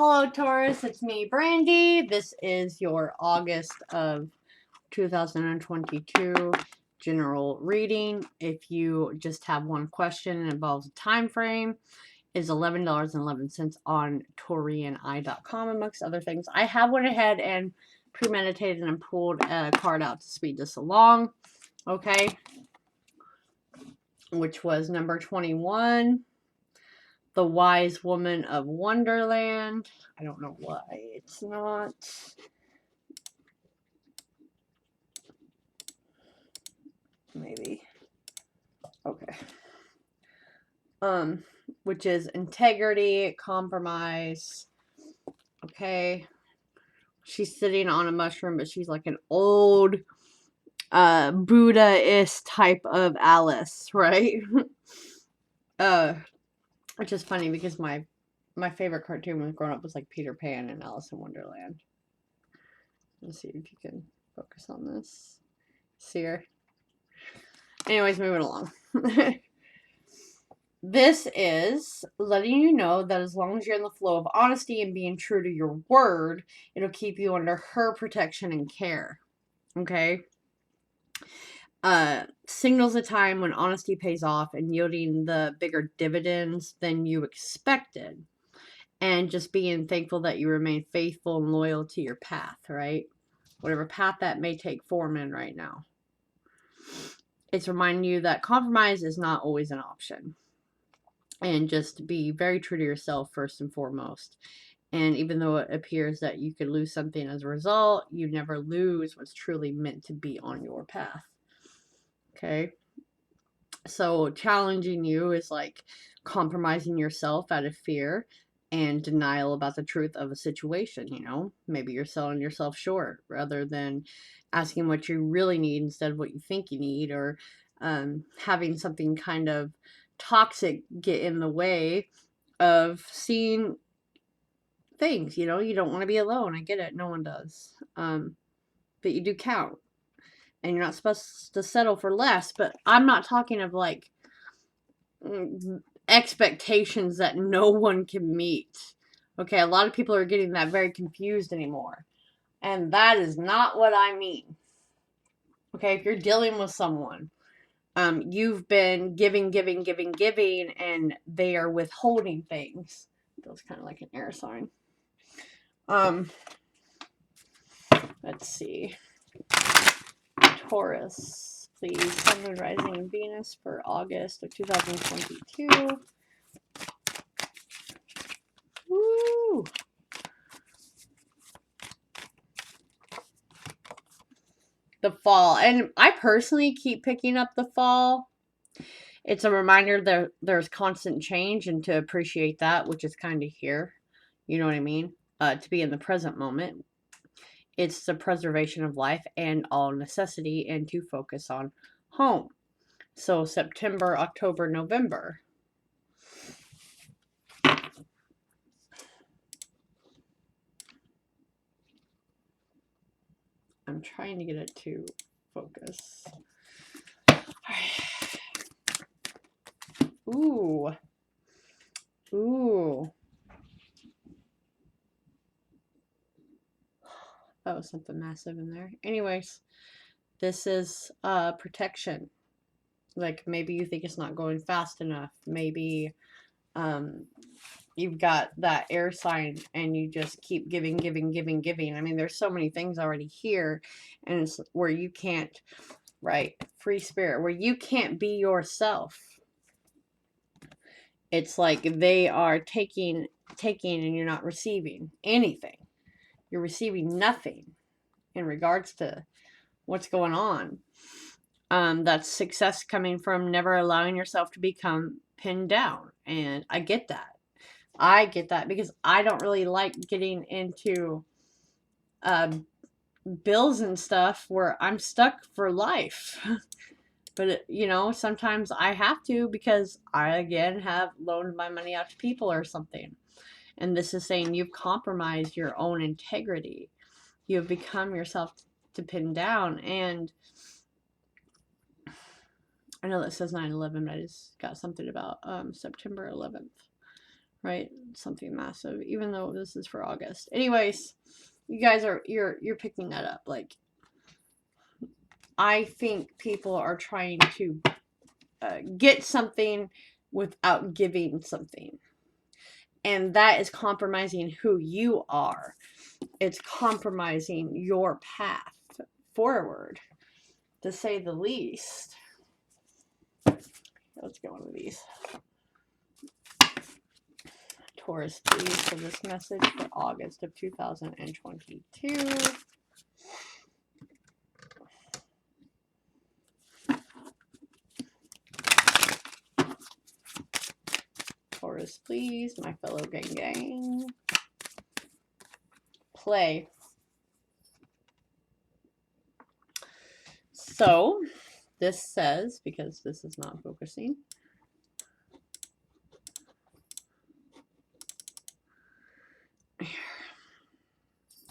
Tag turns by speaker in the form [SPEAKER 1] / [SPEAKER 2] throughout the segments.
[SPEAKER 1] Hello, Taurus. It's me, Brandy. This is your August of 2022 general reading. If you just have one question and involves a time frame, is $11.11 on Taurean.com, amongst other things. I have went ahead and premeditated and pulled a card out to speed this along. Okay. Which was number 21. The Wise Woman of Wonderland. I don't know why it's not. Maybe. Okay. Which is integrity, compromise. Okay. She's sitting on a mushroom, but she's like an old Buddha-ist type of Alice, right? Which is funny because my favorite cartoon when growing up was like Peter Pan and Alice in Wonderland. Let's see if you can focus on this. See her? Anyways, moving along. This is letting you know that as long as you're in the flow of honesty and being true to your word, it'll keep you under her protection and care. Okay? Signals a time when honesty pays off and yielding the bigger dividends than you expected. And just being thankful that you remain faithful and loyal to your path, right? Whatever path that may take form in right now. It's reminding you that compromise is not always an option. And just be very true to yourself first and foremost. And even though it appears that you could lose something as a result, you never lose what's truly meant to be on your path. Okay? So challenging you is like compromising yourself out of fear and denial about the truth of a situation, you know? Maybe you're selling yourself short rather than asking what you really need instead of what you think you need, or having something kind of toxic get in the way of seeing things, you know? You don't want to be alone. I get it. No one does. But you do count. And you're not supposed to settle for less, but I'm not talking of like expectations that no one can meet. Okay, a lot of people are getting that very confused anymore. And that is not what I mean. Okay, if you're dealing with someone, you've been giving, and they are withholding things. Feels kind of like an air sign. Let's see. Taurus, please. Sun, Moon, Rising, and Venus for August of 2022. Woo! The fall. And I personally keep picking up the fall. It's a reminder that there's constant change and to appreciate that, which is kind of here. You know what I mean? To be in the present moment. It's the preservation of life and all necessity, and to focus on home. So September, October, November. I'm trying to get it to focus. Ooh. Ooh. Oh, something massive in there. Anyways, this is protection. Like maybe you think it's not going fast enough. Maybe you've got that air sign and you just keep giving. I mean, there's so many things already here, and it's where you can't, right? Free spirit, where you can't be yourself. It's like they are taking, and you're not receiving anything. You're receiving nothing in regards to what's going on. That's success coming from never allowing yourself to become pinned down. And I get that. I get that because I don't really like getting into bills and stuff where I'm stuck for life. But, you know, sometimes I have to because I, again, have loaned my money out to people or something. And this is saying you've compromised your own integrity. You've become yourself to pin down. And I know that says 9/11, but I just got something about September 11th. right? Something massive, even though this is for August. Anyways, you guys are, you're picking that up. Like, I think people are trying to get something without giving something. And that is compromising who you are. It's compromising your path forward, to say the least. Let's go into these. Taurus, please, for this message for August of 2022. Taurus, please, my fellow gang. Play. So, this says, because this is not focusing,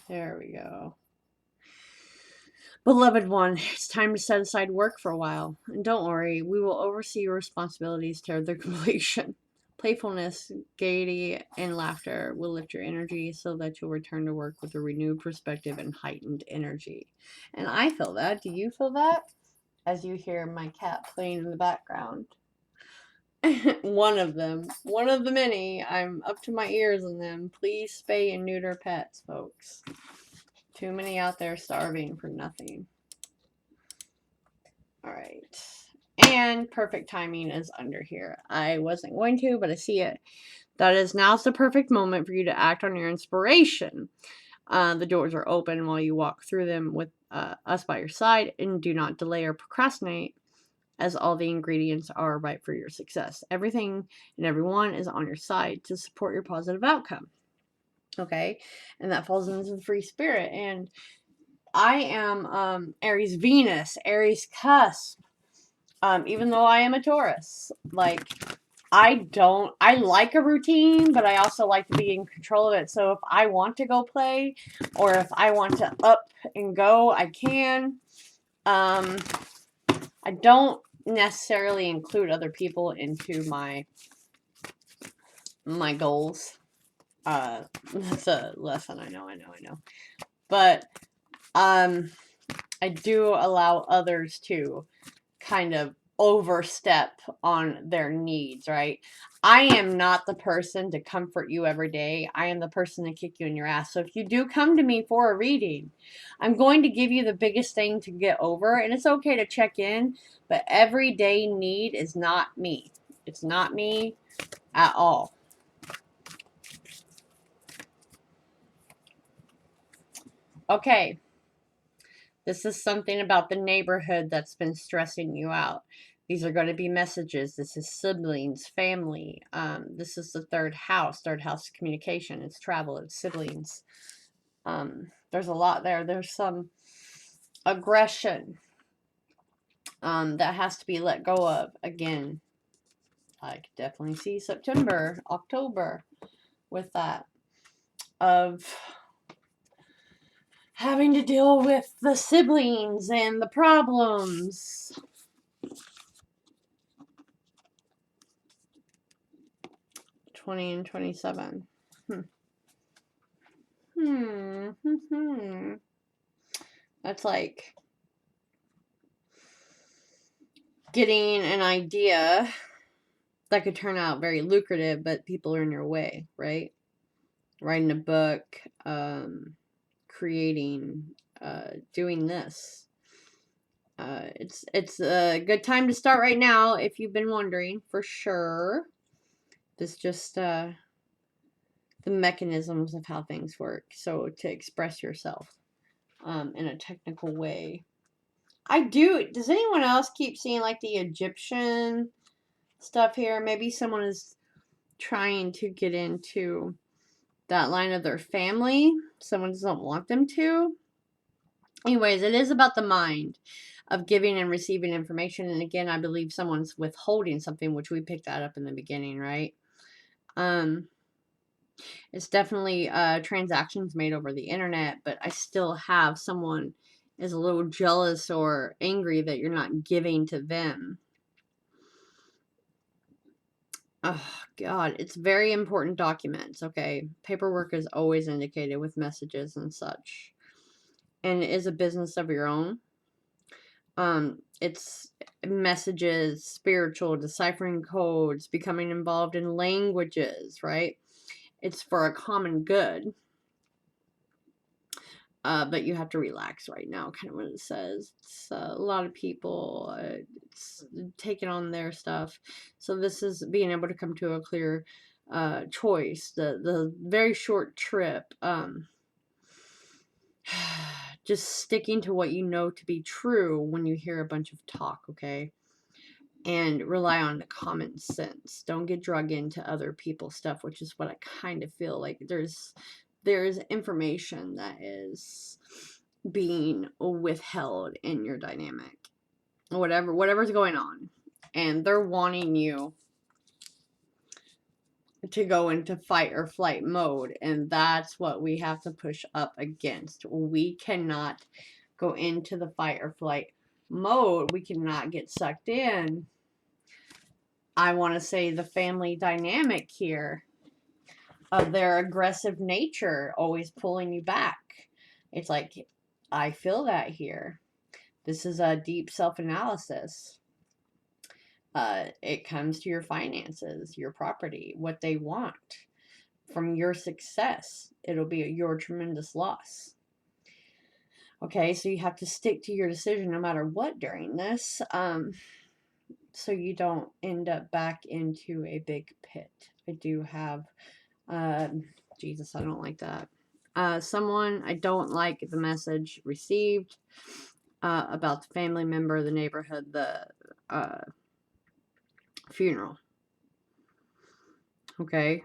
[SPEAKER 1] there we go. Beloved one, it's time to set aside work for a while. And don't worry, we will oversee your responsibilities to their completion. Playfulness, gaiety, and laughter will lift your energy so that you'll return to work with a renewed perspective and heightened energy. And I feel that. Do you feel that? As you hear my cat playing in the background. One of them. One of the many. I'm up to my ears in them. Please spay and neuter pets, folks. Too many out there starving for nothing. Alright. And perfect timing is under here. I wasn't going to, but I see it. That is, now's the perfect moment for you to act on your inspiration. The doors are open while you walk through them with us by your side, and do not delay or procrastinate, as all the ingredients are right for your success. Everything and everyone is on your side to support your positive outcome. Okay? And that falls into the free spirit. And I am Aries Venus, Aries cusp. Even though I am a Taurus. Like, I like a routine, but I also like to be in control of it. So if I want to go play, or if I want to up and go, I can. I don't necessarily include other people into my goals. That's a lesson, I know. But I do allow others to kind of overstep on their needs, right? I am not the person to comfort you every day. I am the person to kick you in your ass. So if you do come to me for a reading, I'm going to give you the biggest thing to get over, and it's okay to check in, but everyday need is not me. It's not me at all. Okay. This is something about the neighborhood that's been stressing you out. These are going to be messages. This is siblings, family. This is the third house communication. It's travel, it's siblings. There's a lot there. There's some aggression that has to be let go of. Again, I could definitely see September, October with that. Of having to deal with the siblings and the problems. And 27. That's like getting an idea that could turn out very lucrative, but people are in your way, right? Writing a book, creating, doing this. It's a good time to start right now if you've been wondering, for sure. This just the mechanisms of how things work. So to express yourself in a technical way. Does anyone else keep seeing like the Egyptian stuff here? Maybe someone is trying to get into that line of their family. Someone doesn't want them to. Anyways, it is about the mind of giving and receiving information. And again, I believe someone's withholding something, which we picked that up in the beginning, right? It's definitely transactions made over the internet, but I still have someone is a little jealous or angry that you're not giving to them. Oh, God. It's very important documents, okay? Paperwork is always indicated with messages and such. And it is a business of your own. It's messages, spiritual, deciphering codes, becoming involved in languages, right? It's for a common good. But you have to relax right now, kind of what it says. It's a lot of people it's taking on their stuff. So this is being able to come to a clear choice. The very short trip, just sticking to what you know to be true when you hear a bunch of talk, okay? And rely on the common sense. Don't get drug into other people's stuff, which is what I kind of feel like there's information that is being withheld in your dynamic. Whatever's going on. And they're wanting you to go into fight or flight mode, and that's what we have to push up against. We cannot go into the fight or flight mode. We cannot get sucked in. I want to say the family dynamic here of their aggressive nature always pulling you back. It's like, I feel that here. This is a deep self-analysis. It comes to your finances, your property, what they want. From your success, it'll be your tremendous loss. Okay, so you have to stick to your decision no matter what during this, so you don't end up back into a big pit. I do have, Jesus, I don't like that. Someone, I don't like the message received about the family member, the neighborhood, the funeral. Okay,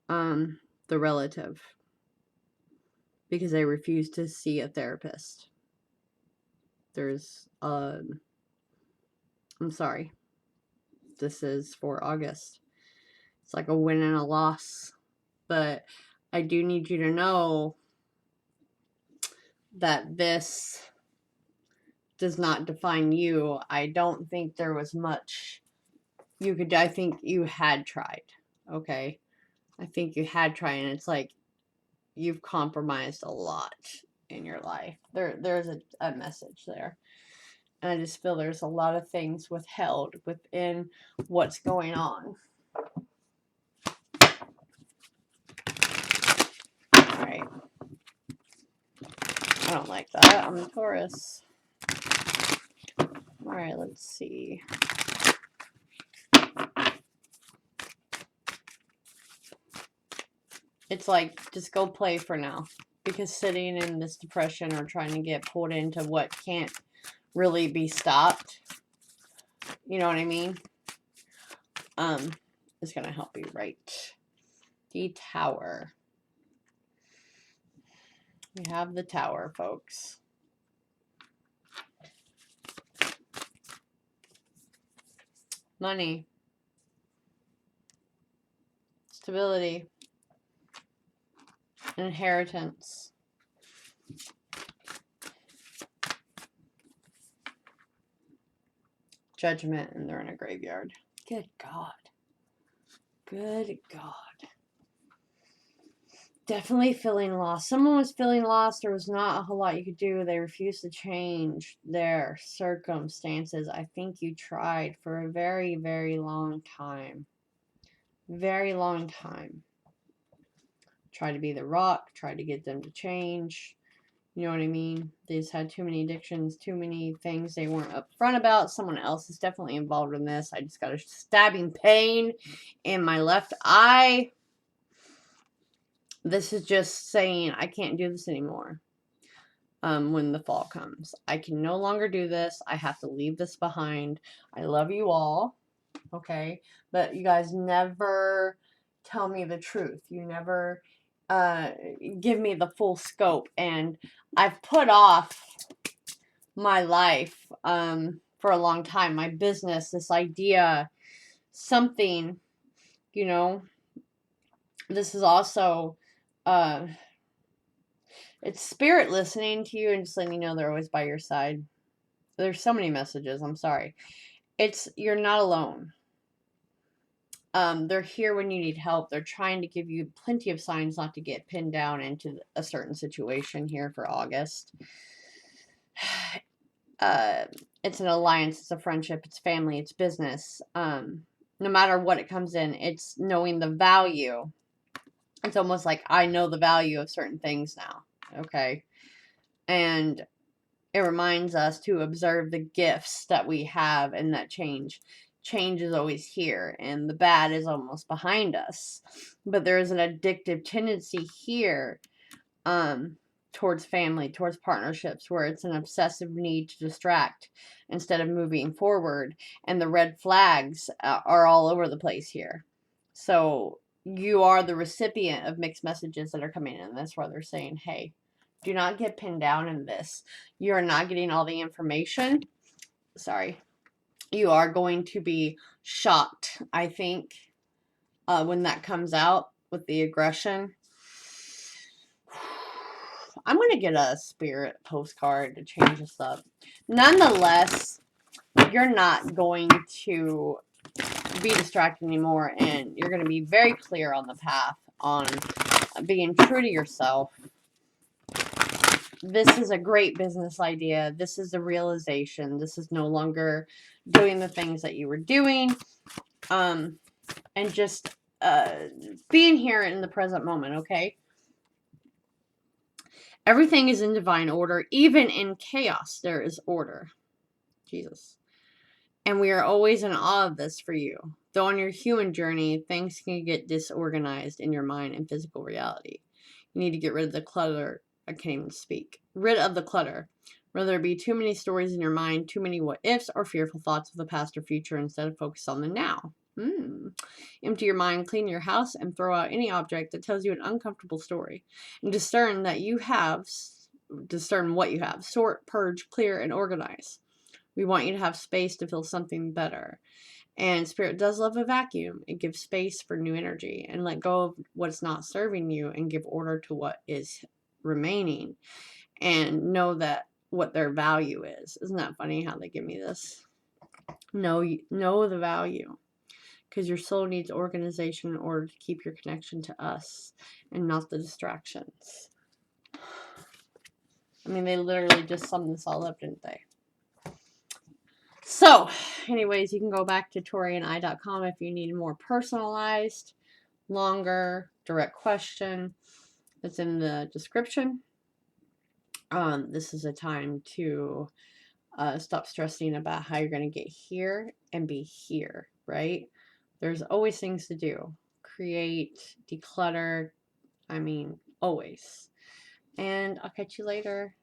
[SPEAKER 1] the relative, because they refuse to see a therapist. There's, I'm sorry. This is for August. It's like a win and a loss. But I do need you to know that this does not define you. I don't think there was much you could do. I think you had tried. Okay. I think you had tried, and it's like you've compromised a lot in your life. There's a message there. And I just feel there's a lot of things withheld within what's going on. Alright. I don't like that. I'm a Taurus. Alright, let's see. It's like, just go play for now. Because sitting in this depression or trying to get pulled into what can't really be stopped, you know what I mean? Is going to help you, right? The Tower. We have the Tower, folks. Money. Stability. Inheritance. Judgment, and they're in a graveyard. Good God. Good God. Definitely feeling lost. Someone was feeling lost. There was not a whole lot you could do. They refused to change their circumstances. I think you tried for a very, very long time. Very long time. Tried to be the rock. Tried to get them to change. You know what I mean? They just had too many addictions, too many things they weren't upfront about. Someone else is definitely involved in this. I just got a stabbing pain in my left eye. This is just saying I can't do this anymore. When the fall comes, I can no longer do this. I have to leave this behind. I love you all, okay? But you guys never tell me the truth. You never give me the full scope. And I've put off my life for a long time. My business, this idea, something, you know. This is also it's spirit listening to you and just letting you know they're always by your side. There's so many messages. I'm sorry. It's, you're not alone. They're here when you need help. They're trying to give you plenty of signs not to get pinned down into a certain situation here for August. It's an alliance, it's a friendship, it's family, it's business. No matter what it comes in, it's knowing the value. It's almost like I know the value of certain things now. Okay. And it reminds us to observe the gifts that we have and that change. Change is always here, and the bad is almost behind us. But there is an addictive tendency here towards family, towards partnerships, where it's an obsessive need to distract instead of moving forward. And the red flags are all over the place here. So you are the recipient of mixed messages that are coming in. That's why they're saying, hey, do not get pinned down in this. You are not getting all the information. Sorry. You are going to be shocked, I think, when that comes out with the aggression. I'm going to get a spirit postcard to change this up. Nonetheless, you're not going to be distracted anymore, and you're going to be very clear on the path on being true to yourself. This is a great business idea. This is the realization. This is no longer doing the things that you were doing. And just being here in the present moment, okay? Everything is in divine order. Even in chaos, there is order. Jesus. And we are always in awe of this for you. Though on your human journey, things can get disorganized in your mind and physical reality. You need to get rid of the clutter. I can't even speak. Rid of the clutter. Whether there be too many stories in your mind, too many what ifs, or fearful thoughts of the past or future instead of focus on the now. Empty your mind, clean your house, and throw out any object that tells you an uncomfortable story. And discern what you have. Sort, purge, clear, and organize. We want you to have space to feel something better. And Spirit does love a vacuum. It gives space for new energy, and let go of what's not serving you and give order to what is remaining, and know that what their value is. Isn't that funny how they give me this? Know the value, because your soul needs organization in order to keep your connection to us and not the distractions. I mean, they literally just summed this all up, didn't they? So, anyways, you can go back to taureani.com if you need a more personalized, longer, direct question. It's in the description. This is a time to stop stressing about how you're going to get here and be here, right? There's always things to do. Create, declutter. I mean, always. And I'll catch you later.